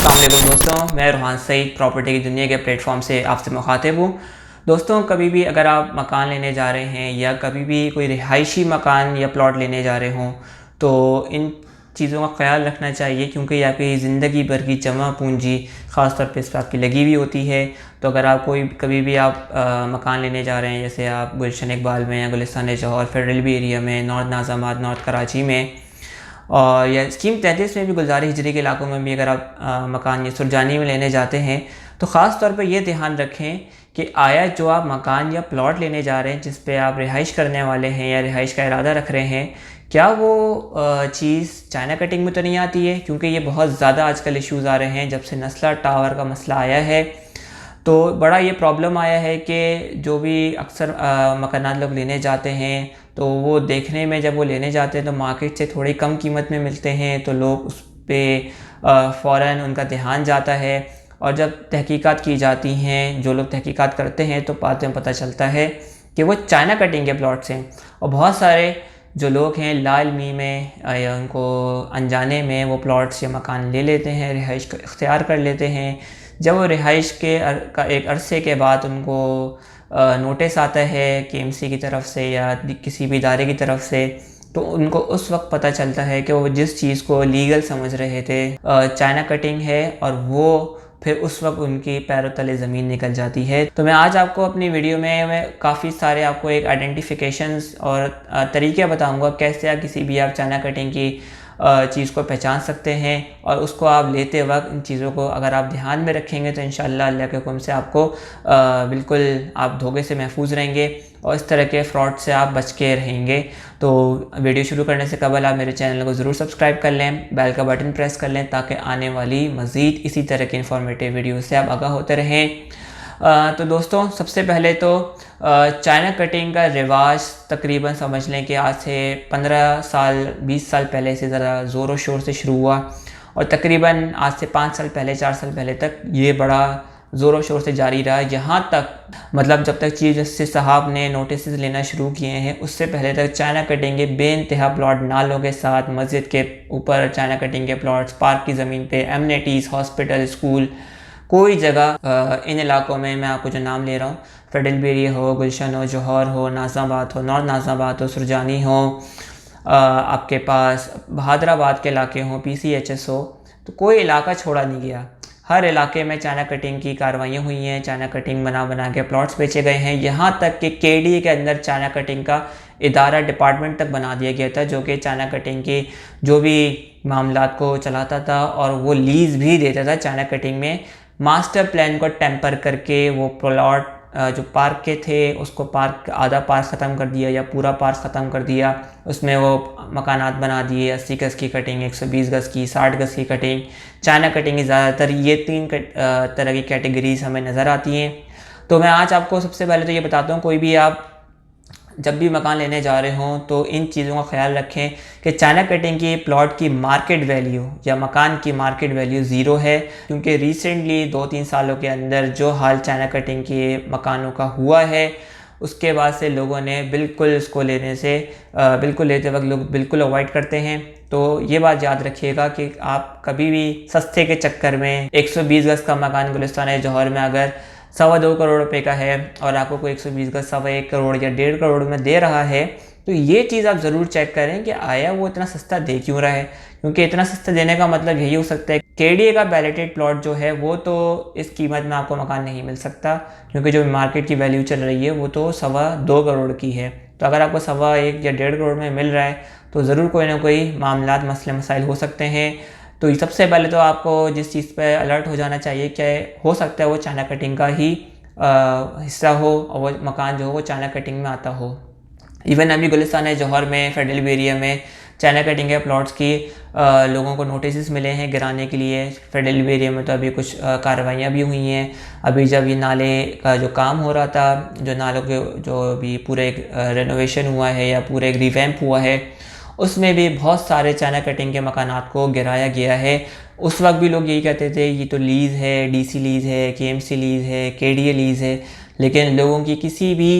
अस्सलाम वालेकुम दोस्तों, मैं रूहान सईद प्रॉपर्टी की दुनिया के प्लेटफॉर्म से आपसे मुखातिब हूँ। दोस्तों, कभी भी अगर आप मकान लेने जा रहे हैं या कभी भी कोई रिहायशी मकान या प्लॉट लेने जा रहे हों, तो इन चीज़ों का ख्याल रखना चाहिए क्योंकि ये आपकी ज़िंदगी भर की जमा पूंजी ख़ास तौर पे इस पर आपकी लगी हुई होती है। तो अगर आप कभी भी आप मकान लेने जा रहे हैं, जैसे आप गुलशन इकबाल में या गुलिस्तान जौहर फेडरल बी एरिया में, नॉर्थ नाज़ामाबाद, नॉर्थ कराची में और या स्कीम 33 में भी, गुलजार हिजरी के इलाकों में भी अगर आप मकान या सुरजानी में लेने जाते हैं, तो ख़ास तौर पर यह ध्यान रखें कि आया जो आप मकान या प्लॉट लेने जा रहे हैं जिस पे आप रिहाइश करने वाले हैं या रिहाइश का इरादा रख रहे हैं, क्या वो चीज़ चाइना कटिंग में तो नहीं आती है। क्योंकि ये बहुत ज़्यादा आजकल इश्यूज़ आ रहे हैं जब से नस्ला टावर का मसला आया है। तो बड़ा ये प्रॉब्लम आया है कि जो भी अक्सर मकानात लोग लेने जाते हैं, तो वो देखने में जब वो लेने जाते हैं तो मार्केट से थोड़ी कम कीमत में मिलते हैं, तो लोग उस पर फ़ौरन उनका ध्यान जाता है। और जब तहकीकात की जाती हैं, जो लोग तहकीकात करते हैं, तो बाद में पता चलता है कि वो चाइना कटिंग के प्लॉट्स हैं। और बहुत सारे जो लोग हैं लालमी में या उनको अनजाने में वो प्लॉट्स या मकान ले लेते हैं, रिहाइश को इख्तियार कर लेते हैं। जब वो रिहाइश के एक अरसे के बाद उनको नोटिस आता है KMC की तरफ से या किसी भी इदारे की तरफ से, तो उनको उस वक्त पता चलता है कि वो जिस चीज़ को लीगल समझ रहे थे चाइना कटिंग है, और वो फिर उस वक्त उनकी पैरों तले ज़मीन निकल जाती है। तो मैं आज आपको अपनी वीडियो में मैं काफ़ी सारे आपको एक आइडेंटिफिकेशंस और तरीके बताऊंगा कैसे आप किसी भी आप चाइना कटिंग की चीज़ को पहचान सकते हैं, और उसको आप लेते वक्त इन चीज़ों को अगर आप ध्यान में रखेंगे तो इंशाअल्लाह अल्लाह के हुक्म से आपको बिल्कुल आप धोखे से महफूज रहेंगे और इस तरह के फ्रॉड से आप बच के रहेंगे। तो वीडियो शुरू करने से कबल आप मेरे चैनल को ज़रूर सब्सक्राइब कर लें, बेल का बटन प्रेस कर लें ताकि आने वाली मज़ीद इसी तरह की इंफॉर्मेटिव वीडियो से आप आगाह होते रहें। तो दोस्तों, सबसे पहले तो चाइना कटिंग का रिवाज तकरीबन समझ लें कि आज से 15 साल 20 साल पहले से ज़रा ज़ोर शोर से शुरू हुआ, और तकरीबन आज से 5 साल पहले 4 साल पहले तक ये बड़ा ज़ोर शोर से जारी रहा। यहाँ तक मतलब जब तक चीफ जस्टिस साहब ने नोटिस लेना शुरू किए हैं, उससे पहले तक चाइना कटिंग के बेइंतहा प्लॉट नालों के साथ, मस्जिद के ऊपर चाइना कटिंग के प्लॉट्स, पार्क की ज़मीन पे, एमनिटीज़, हॉस्पिटल, स्कूल, कोई जगह इन इलाकों में मैं आपको जो नाम ले रहा हूँ, फेडरल बी एरिया हो, गुलशन हो, जौहर हो, नाज़ामाबाद हो, नॉर्थ नाज़ामाबाद हो, सुरजानी हो, आपके पास बहादराबाद के इलाके हों, PCHS हो, तो कोई इलाका छोड़ा नहीं गया। हर इलाके में चाइना कटिंग की कार्रवाइयाँ हुई हैं, चाइना कटिंग बना के प्लॉट्स बेचे गए हैं। यहाँ तक कि KDA के अंदर चाइना कटिंग का इदारा, डिपार्टमेंट तक बना दिया गया था, जो कि चाइना कटिंग की जो भी मामलात को चलाता था और वो लीज़ भी देता था चाइना कटिंग में। मास्टर प्लान को टेम्पर करके वो प्लॉट जो पार्क के थे उसको आधा पार्क ख़त्म कर दिया या पूरा पार्क ख़त्म कर दिया, उसमें वो मकानात बना दिए। 80 गज़ की कटिंग, 120 गज़ की, 60 गज़ की कटिंग, चाइना कटिंग की ज़्यादातर ये 3 तरह की कैटेगरीज हमें नज़र आती हैं। तो मैं आज आपको सबसे पहले तो ये बताता हूँ, कोई भी आप जब भी मकान लेने जा रहे हों तो इन चीज़ों का ख्याल रखें कि चाइना कटिंग की प्लॉट की मार्केट वैल्यू या मकान की मार्केट वैल्यू ज़ीरो है। क्योंकि रिसेंटली 2-3 सालों के अंदर जो हाल चाइना कटिंग के मकानों का हुआ है, उसके बाद से लोगों ने बिल्कुल इसको लेते वक्त लोग बिल्कुल अवॉइड करते हैं। तो ये बात याद रखिएगा कि आप कभी भी सस्ते के चक्कर में 120 गज़ का मकान गुलिस्तान जौहर में अगर 2.25 करोड़ रुपए का है और आपको कोई 120 गज़ 1.25 करोड़ या 1.5 करोड़ में दे रहा है, तो ये चीज़ आप ज़रूर चेक करें कि आया वो इतना सस्ता दे क्यों रहा है। क्योंकि इतना सस्ता देने का मतलब यही हो सकता है KDA का बैलेटेड प्लॉट जो है वो तो इस कीमत में आपको मकान नहीं मिल सकता, क्योंकि जो मार्केट की वैल्यू चल रही है वो तो 2.25 करोड़ की है। तो अगर आपको 1.25 या 1.5 करोड़ में मिल रहा है तो ज़रूर कोई ना कोई मामलात, मसले मसाइल हो सकते हैं। तो सबसे पहले तो आपको जिस चीज़ पर अलर्ट हो जाना चाहिए कि हो सकता है वो चाइना कटिंग का ही हिस्सा हो और वो मकान जो हो वो चाइना कटिंग में आता हो। इवन अभी गुलिस्तान जौहर में, फेडरल बी एरिया में चाइना कटिंग के प्लॉट्स की लोगों को नोटिस मिले हैं गिराने के लिए। फेडरल बी एरिया में तो अभी कुछ कार्रवाइयाँ भी हुई हैं। अभी जब ये नाले का जो काम हो रहा था, जो नालों के जो अभी पूरे एक रेनोवेशन हुआ है या पूरे एक रिवैम्प हुआ है, उसमें भी बहुत सारे चाइना कटिंग के मकानात को गिराया गया है। उस वक्त भी लोग यही कहते थे ये तो लीज़ है, DC लीज़ है, KMC लीज़ है, KDA लीज़ है, लेकिन लोगों की किसी भी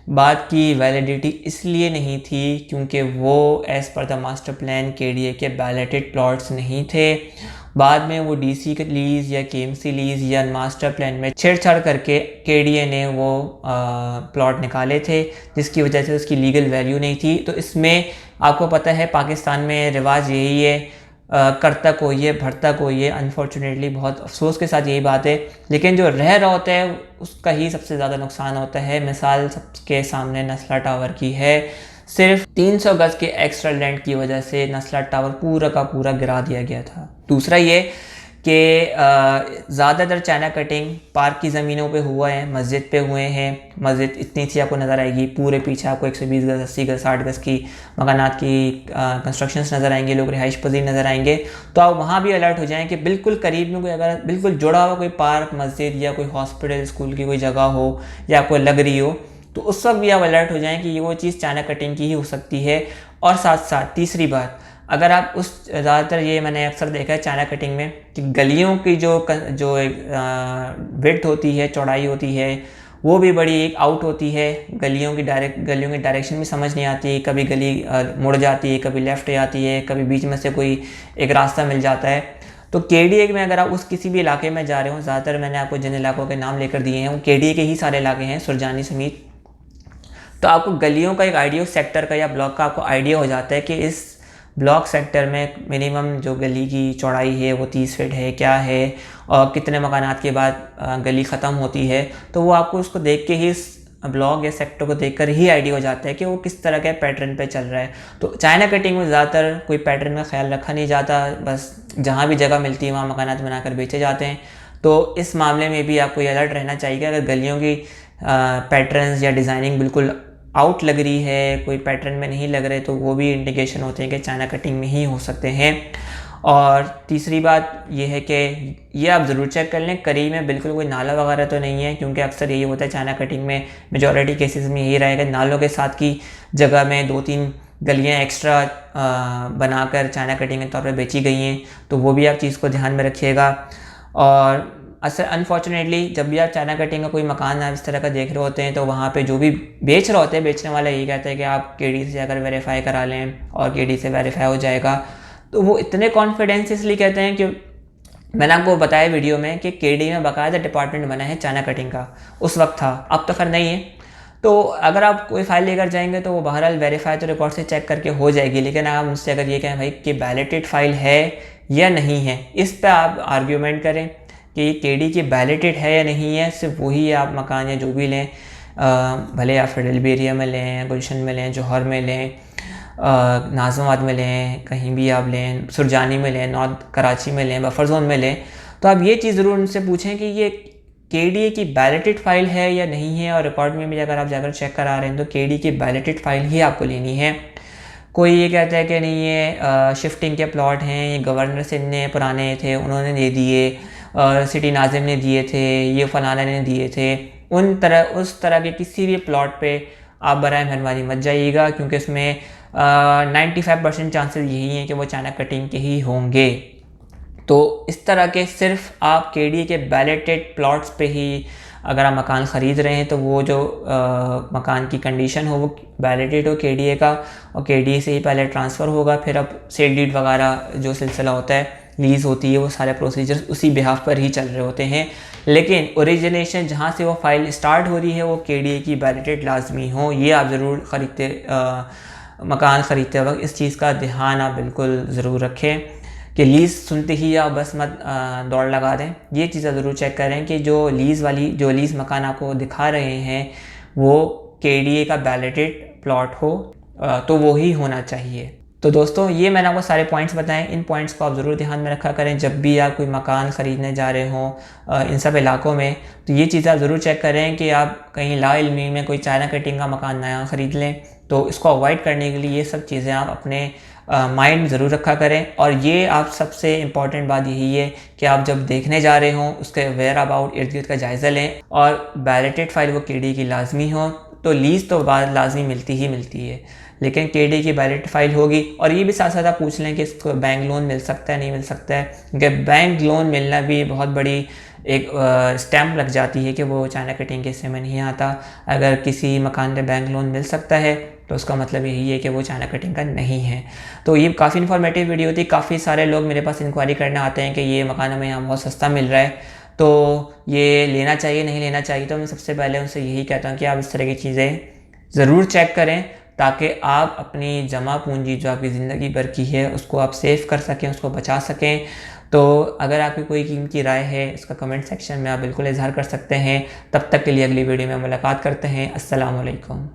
बात की वैलिडिटी इसलिए नहीं थी क्योंकि वो as per the master plan KDA के बैलेटेड प्लॉट्स नहीं थे। बाद में वो डीसी की लीज़ या केएमसी लीज़ या मास्टर प्लान में छेड़छाड़ करके केडीए ने वो प्लॉट निकाले थे, जिसकी वजह से उसकी लीगल वैल्यू नहीं थी। तो इसमें आपको पता है पाकिस्तान में रिवाज यही है, करता कोई है भरता कोई है। अनफॉर्चुनेटली बहुत अफसोस के साथ यही बात है, लेकिन जो रह रहा होता है उसका ही सबसे ज़्यादा नुकसान होता है। मिसाल सबके सामने नस्ला टावर की है, सिर्फ 300 गज के एक्स्ट्रा लैंड की वजह से नस्ला टावर पूरा का पूरा गिरा दिया गया था। दूसरा ये कि ज़्यादातर चाइना कटिंग पार्क की ज़मीनों पे हुआ है, मस्जिद पे हुए हैं। मस्जिद इतनी सी आपको नज़र आएगी, पूरे पीछे आपको 120 गज 80 गज 60 गज की मकानात की कंस्ट्रक्शंस नज़र आएंगे, लोग रिहाइश पजीर नज़र आएंगे। तो आप वहाँ भी अलर्ट हो जाएं कि बिल्कुल करीब में कोई अगर बिल्कुल जुड़ा हुआ कोई पार्क, मस्जिद या कोई हॉस्पिटल, स्कूल की कोई जगह हो या आपको लग रही हो, तो उस वक्त भी आप अलर्ट हो जाएं कि ये वो चीज़ चाइना कटिंग की ही हो सकती है। और साथ साथ तीसरी बात, अगर आप उस ज़्यादातर ये मैंने अक्सर देखा है चाइना कटिंग में कि गलियों की जो विड्थ होती है, चौड़ाई होती है, वो भी बड़ी एक आउट होती है। गलियों की डायरेक्शन भी समझ नहीं आती, कभी गली मुड़ जाती है, कभी लेफ़्ट जाती है, कभी बीच में से कोई एक रास्ता मिल जाता है। तो केडीए में अगर आप उस किसी भी इलाके में जा रहे हो, ज़्यादातर मैंने आपको जिन इलाकों के नाम लेकर दिए हैं वो केडीए के ही सारे इलाके हैं, सुरजानी समेत। तो आपको गलियों का एक आइडिया, सेक्टर का या ब्लॉक का आपको आइडिया हो जाता है कि इस ब्लॉक सेक्टर में मिनिमम जो गली की चौड़ाई है वो 30 फीट है क्या है, और कितने मकानात के बाद गली ख़त्म होती है। तो वो आपको उसको देख के ही, इस ब्लॉक या सेक्टर को देखकर ही आइडिया हो जाता है कि वो किस तरह के पैटर्न पे चल रहा है। तो चाइना कटिंग में ज़्यादातर कोई पैटर्न का ख्याल रखा नहीं जाता, बस जहाँ भी जगह मिलती है वहाँ मकानात बनाकर बेचे जाते हैं। तो इस मामले में भी आपको अलर्ट रहना चाहिए। अगर गलियों की पैटर्न्स या डिज़ाइनिंग बिल्कुल आउट लग रही है, कोई पैटर्न में नहीं लग रहे, तो वो भी इंडिकेशन होते हैं कि चाइना कटिंग में ही हो सकते हैं। और तीसरी बात ये है कि ये आप ज़रूर चेक कर लें करीब में बिल्कुल कोई नाला वगैरह तो नहीं है, क्योंकि अक्सर यही होता है चाइना कटिंग में, मेजॉरिटी केसेस में यही रहेगा नालों के साथ की जगह में 2-3 गलियाँ एक्स्ट्रा बनाकर चाइना कटिंग के तौर पर बेची गई हैं। तो वो भी आप चीज़ को ध्यान में रखिएगा। और अनफॉर्चुनेटली जब भी आप चाइना कटिंग का कोई मकान आप इस तरह का देख रहे होते हैं, तो वहाँ पे जो भी बेच रहे होते हैं, बेचने वाला यही कहता है कि आप केडी से जाकर वेरीफाई करा लें और केडी से वेरीफाई हो जाएगा। तो वो इतने कॉन्फिडेंस इसलिए कहते हैं कि मैंने आपको बताया वीडियो में कि केडी में बाकायदा डिपार्टमेंट बना है चाइना कटिंग का, उस वक्त था, अब तो खैर नहीं है। तो अगर आप कोई फाइल लेकर जाएंगे तो वो बहरहाल वेरीफाई तो रिकॉर्ड से चेक करके हो जाएगी, लेकिन आप मुझसे अगर ये कहें भाई कि बैलेटेड फाइल है या नहीं है, इस पर आप आर्ग्यूमेंट करें कि ये केडी की बैलेटेड है या नहीं है, सिर्फ वही आप मकान या जो भी लें, भले आप फेडरल एरिया में लें, गुलशन में लें, जौहर में लें, नाज़िमाबाद में लें, कहीं भी आप लें, सुरजानी में लें, नॉर्थ कराची में लें, बफर जोन में लें, तो आप ये चीज़ ज़रूर उनसे पूछें कि ये केडी की बैलेटेड फ़ाइल है या नहीं है। और रिकॉर्ड में भी अगर आप जाकर चेक करा रहे हैं तो केडी की बैलेटेड फ़ाइल ही आपको लेनी है। कोई ये कहता है कि नहीं ये शिफ्टिंग के प्लॉट हैं, ये गवर्नर सिंध ने पुराने थे उन्होंने दे दिए, सिटी नाजिम ने दिए थे, ये फलाना ने दिए थे, उस तरह के किसी भी प्लॉट पे आप बराए मेहरबानी मत जाइएगा, क्योंकि उसमें 95% चांसेस यही हैं कि वो चाइना कटिंग के ही होंगे। तो इस तरह के सिर्फ आप केडी के बैलेटेड प्लॉट्स पे ही अगर आप मकान ख़रीद रहे हैं तो वो जो मकान की कंडीशन हो वो बैलेटेड हो केडीए का, और केडीए से ही पहले ट्रांसफ़र होगा, फिर अब सेल डीड वगैरह जो सिलसिला होता है, लीज़ होती है, वो सारे प्रोसीजर्स उसी बिहाफ पर ही चल रहे होते हैं। लेकिन ओरिजिनेशन जहाँ से वो फ़ाइल स्टार्ट हो रही है वो केडीए की बैलेटेड लाजमी हो। ये आप ज़रूर मकान ख़रीदते वक्त इस चीज़ का ध्यान आप बिल्कुल ज़रूर रखें कि लीज़ सुनते ही आप बस मत दौड़ लगा दें। ये चीज़ें ज़रूर चेक करें कि जो लीज़ मकान आपको दिखा रहे हैं वो केडीए का बैलेटेड प्लॉट हो, तो वो ही होना चाहिए। तो दोस्तों ये मैंने आपको सारे पॉइंट्स बताएं, इन पॉइंट्स को आप ज़रूर ध्यान में रखा करें जब भी आप कोई मकान ख़रीदने जा रहे हों इन सब इलाकों में। तो ये चीज़ आप ज़रूर चेक करें कि आप कहीं लाइल्मी में कोई चाइना कटिंग का मकान नया ख़रीद लें, तो इसको अवॉइड करने के लिए ये सब चीज़ें आप अपने माइंड ज़रूर रखा करें। और ये आप सबसे इम्पॉर्टेंट बात यही है कि आप जब देखने जा रहे हों उसके वेयर अबाउट इर्द गिर्द का जायज़ा लें, और बैलेटेड फ़ाइल वो केडी की लाजमी हो। तो लीज़ तो बाद लाजमी मिलती ही मिलती है, लेकिन केडी की बैलेटेड फ़ाइल होगी। और ये भी साथ साथ आप पूछ लें कि इसको बैंक लोन मिल सकता है नहीं मिल सकता है, क्योंकि बैंक लोन मिलना भी बहुत बड़ी एक स्टैम्प लग जाती है कि वो चाइना कटिंग के हिस्से में नहीं आता। अगर किसी मकान पे बैंक लोन मिल सकता है तो उसका मतलब यही है कि वो चाइना कटिंग का नहीं है। तो ये काफ़ी इन्फॉर्मेटिव वीडियो थी। काफ़ी सारे लोग मेरे पास इंक्वायरी करने आते हैं कि ये मकान हमें यहाँ बहुत सस्ता मिल रहा है, तो ये लेना चाहिए नहीं लेना चाहिए। तो मैं सबसे पहले उनसे यही कहता हूँ कि आप इस तरह की चीज़ें ज़रूर चेक करें, ताकि आप अपनी जमा पूंजी जो आपकी ज़िंदगी भर की है उसको आप सेव कर सकें, उसको बचा सकें। तो अगर आपकी कोई कीमती राय है इसका कमेंट सेक्शन में आप बिल्कुल इजहार कर सकते हैं। तब तक के लिए अगली वीडियो में मुलाकात करते हैं। अस्सलाम वालेकुम।